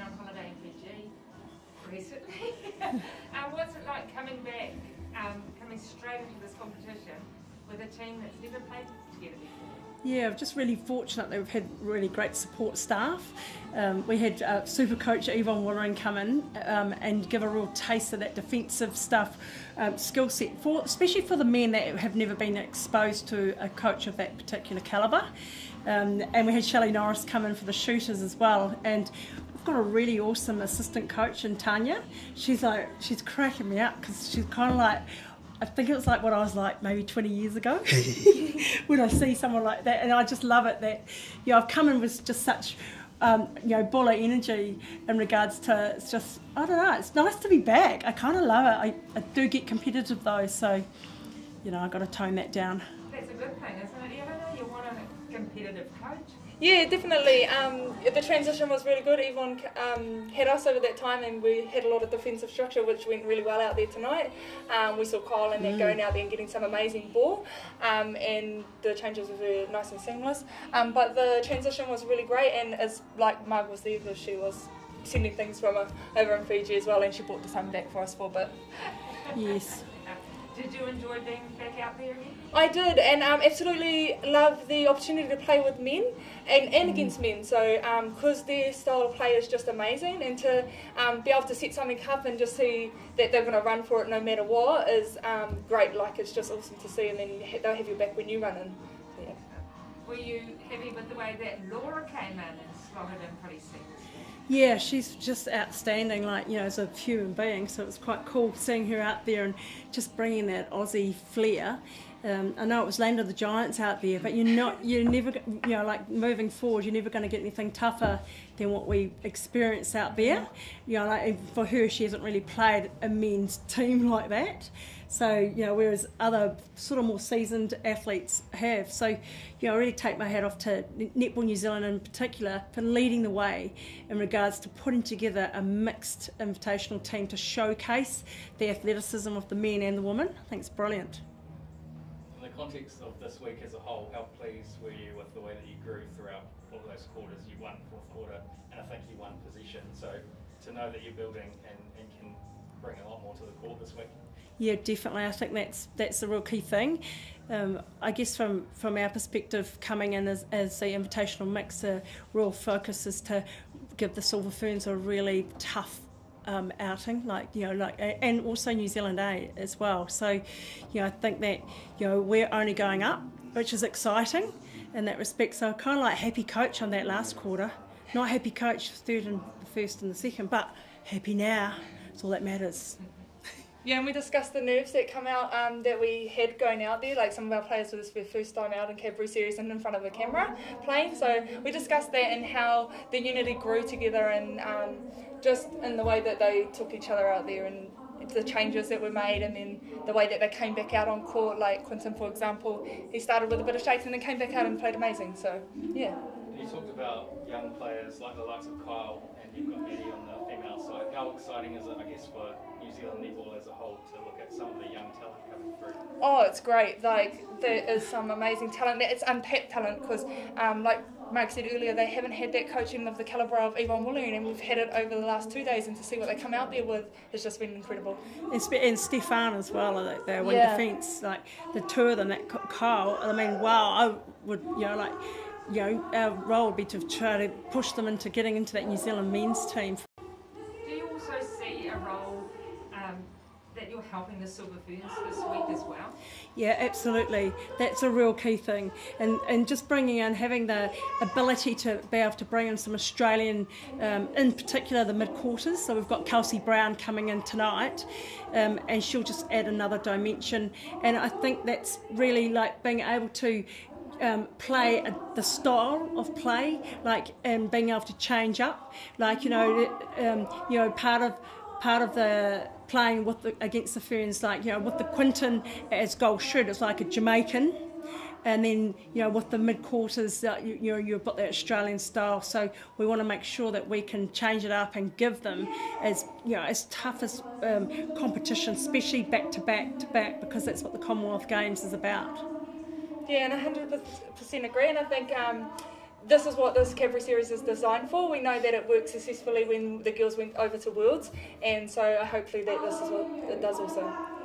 been on holiday in Fiji recently. What's it like coming back, coming straight into this competition with a team that's never played together before? Yeah, I'm just really fortunate that we've had really great support staff. We had super coach Yvonne Wollering come in and give a real taste of that defensive stuff skill set, especially for the men that have never been exposed to a coach of that particular calibre. And we had Shelley Norris come in for the shooters as well. And we've got a really awesome assistant coach in Tanya. She's cracking me up because she's kind of like, I think it was like what I was like maybe 20 years ago when I see someone like that, and I just love it that I've come in with just such baller energy in regards to, it's just, I don't know, it's nice to be back. I kind of love it. I do get competitive though, so I've got to tone that down. That's a good thing, isn't it? You want a competitive coach. Yeah, definitely. The transition was really good. Yvonne had us over that time, and we had a lot of defensive structure, which went really well out there tonight. We saw Kyle and then going out there and getting some amazing ball, and the changes were nice and seamless. But the transition was really great, and as like Marg was there, because she was sending things from over in Fiji as well, and she brought the sun back for us for a bit. Yes. Did you enjoy being back out there again? I did, and absolutely love the opportunity to play with men and against men. So, because their style of play is just amazing, and to be able to set something up and just see that they're going to run for it no matter what is great. Like, it's just awesome to see, and then they'll have your back when you run in. So, yeah. Were you happy with the way that Laura came in and slotted in pretty seamlessly? Yeah, she's just outstanding, as a human being, so it was quite cool seeing her out there and just bringing that Aussie flair. I know it was Land of the Giants out there, but you're never, moving forward, you're never going to get anything tougher than what we experience out there. For her, she hasn't really played a men's team like that. So, whereas other sort of more seasoned athletes have. So, I really take my hat off to Netball New Zealand in particular for leading the way in regards to putting together a mixed invitational team to showcase the athleticism of the men and the women. I think it's brilliant. In the context of this week as a whole, how pleased were you with the way that you grew throughout all of those quarters? You won fourth quarter, and I think you won position. So to know that you're building and can bring a lot more to the court this week. Yeah, definitely. I think that's the real key thing. I guess from our perspective, coming in as the invitational mix, the real focus is to give the Silver Ferns a really tough outing, and also New Zealand A as well. So, I think that we're only going up, which is exciting in that respect. So, kind of like happy coach on that last quarter, not happy coach third and the first and the second, but happy now. That's all that matters. Yeah, and we discussed the nerves that come out that we had going out there. Like, some of our players, was their first time out in Cadbury Series and in front of the camera playing. So we discussed that and how the unity grew together, and just in the way that they took each other out there, and the changes that were made, and then the way that they came back out on court. Like Quinton, for example, he started with a bit of shakes and then came back out and played amazing. So, yeah. You talked about young players like the likes of Kyle, and you've got Eddie on the female side. How exciting is it, I guess, for New Zealand netball as a whole to look at some of the young talent coming through? Oh, it's great. Like, there is some amazing talent. It's untapped talent because, like Mark said earlier, they haven't had that coaching of the calibre of Yvonne Wollering, and we've had it over the last 2 days, and to see what they come out there with has just been incredible. And Stefan as well, they're in defence, like the two of them, that Kyle, I mean, wow, I would, our role would be to try to push them into getting into that New Zealand men's team. Do you also see a role that you're helping the Silver Ferns this week as well? Yeah, absolutely. That's a real key thing. And just bringing in, having the ability to be able to bring in some Australian, in particular the mid-quarters. So we've got Kelsey Brown coming in tonight, and she'll just add another dimension. And I think that's really like being able to play the style of play, and being able to change up, part of the playing against the Ferns, with the Quinton as goal shooters, like a Jamaican, and then with the mid quarters, you've got that Australian style. So we want to make sure that we can change it up and give them as tough as competition, especially back to back, because that's what the Commonwealth Games is about. Yeah, and 100% agree. And I think this is what this Cadbury series is designed for. We know that it worked successfully when the girls went over to Worlds, and so hopefully that this is what it does also.